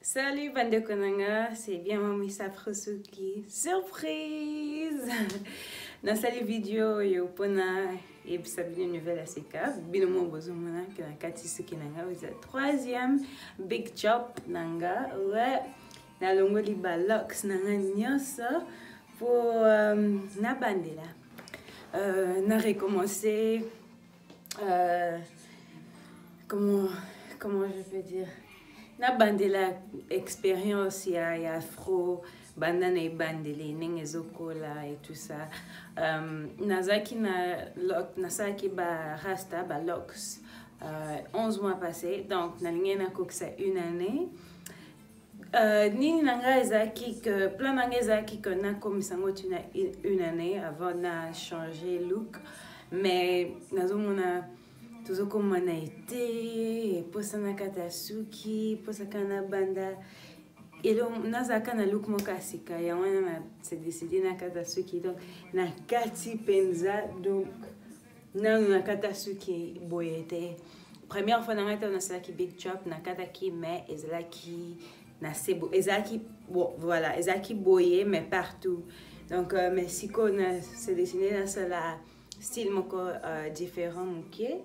Salut bande konanga, c'est bien Mami Safrosuki. Surprise! Dans cette vidéo, yo pona et sabine nouvelle à seka. Bino mo bozomona que na kati suki nanga, c'est le troisième big chop nanga. Ouais, na longo li balox nanga nyoso pour na bandela. Na recommencer comment je peux dire? Na bandela expérience ya afro bandana e bandele nenge zokola et tout ça nazaki nasaki ba rasta ba locks 11 mois passés, donc nalingi na kokisa une année nini nanga ezaki que plan nanga ezaki que na komisango tuna une année avant na changer look, mais nazomona tozokoma na été posana kata suki posakana banda elo nazaka na look mokasika ya wana na se décidé na kata suki, donc na kati penza, donc na kata suki boyete première fois na ngata na saki big chop na kata ki mais ezalaki na sebo ezalaki bon voilà ezalaki boye mais partout, donc mais siko na se décidé na sala style moko différent muke.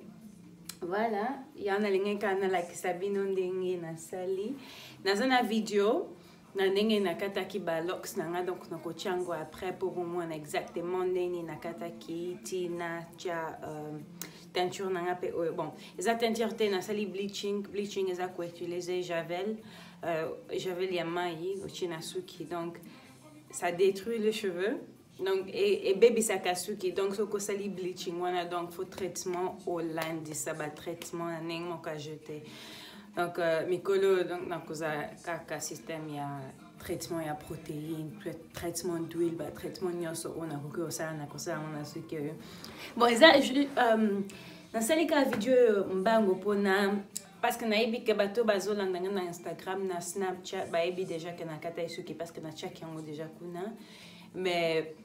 Voilà, il y en a qui ont like Sabino ndenge na sali. Dans une vidéo, na ndenge na kataki balox nanga, donc na kochango après pour moi exactement ndenge na kataki tina cha teinture nanga pe bon. Eza teinture te na sali bleaching eza ko utiliser javel yamai au chinasuki, donc ça détruit les cheveux. Donc, et baby sakasuki, donc ce que sali bleaching, voilà, donc faut traitement au lundi, ça va traitement à n'importe quoi jeter. Donc, mikolo, donc dans kaka système, il y a traitement, il y a protéines, traitement d'huile, traitement nyoso, on a beaucoup ça, on a ce que. Bon, ça, dans cette vidéo, mbango pona. Parce que naïbi que bateau bazola na Instagram, na Snapchat, baïbi déjà que na kata isuki parce que na chaki yango déjà kuna, mais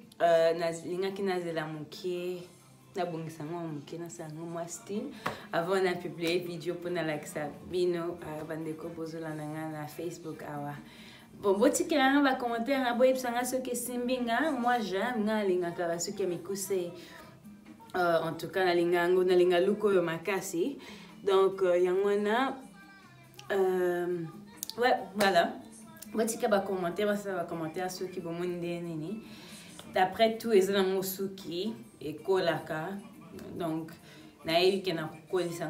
linga kina zela mukie na bongisa ngo mukie na sango moi style avant na publier vidéo pour na like ça bino bandeko bozola na Facebook awa bon botiki na ba commentaire na boyeb sanga ce que simbinga moi j'aime na linga ka ce que mikuse en tout cas na linga ngo na linga luko yo makasi, donc yangwana ouais voilà botiki ba commentaire ça va commenter à ceux qui vont monde nini. D'après tout, ils ont mosuki et kolaka. Donc, naïvi qui n'a pas collé ça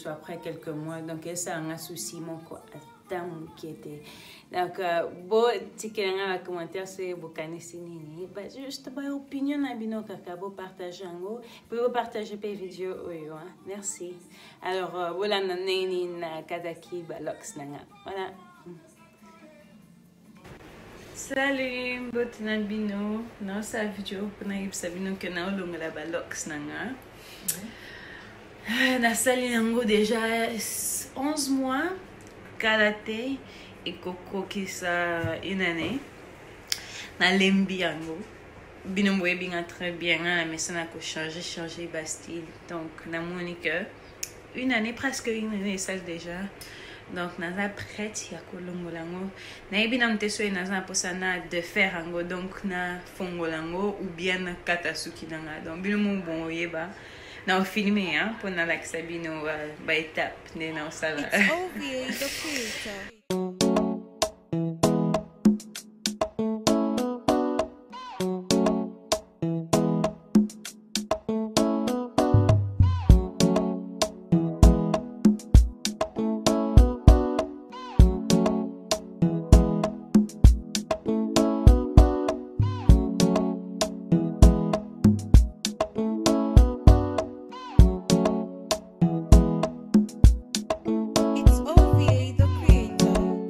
après quelques mois. Donc, ça a un souci mon qui était. Donc, bon, si quelqu'un a commentaire sur Bokane Sinini, juste ma opinion na bino kaka bo partager ngo, vous partager pe vidéo oyo. Merci. Alors, voilà naneni na kadaki balox nanga. Voilà. Salut, botinal bino. Non, sa vidéo pour na yip sabino que na olonga la balox nanga. Na sali nango déjà 11 mois karaté et coco qui ça une année. Na lembi yango. Bino mwe binga très bien mais ça n'a que changer bastille. Donc na monique une année presque une année ça déjà. Donc naza prête ya kolongolango na ebina mteso naza posana de faire ango, donc na fongolango ou bien na katasuki nanga, donc bino mo bon yeba na filmer hein pour na like sabino ba étape ne na sala. It's OVA the creator. It's OVA the creator.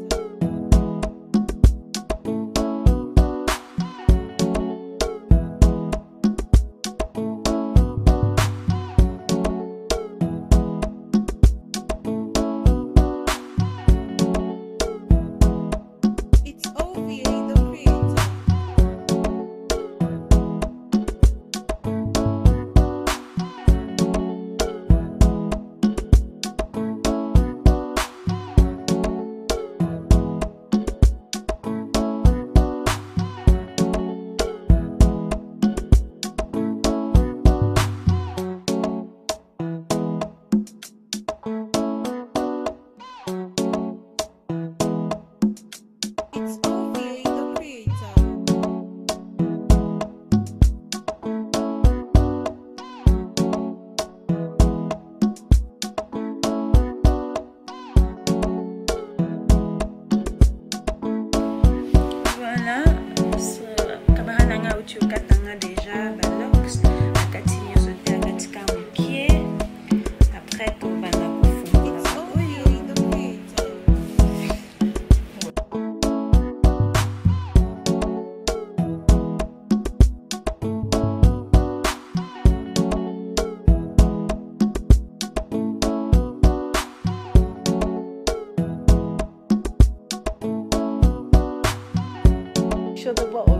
each other, but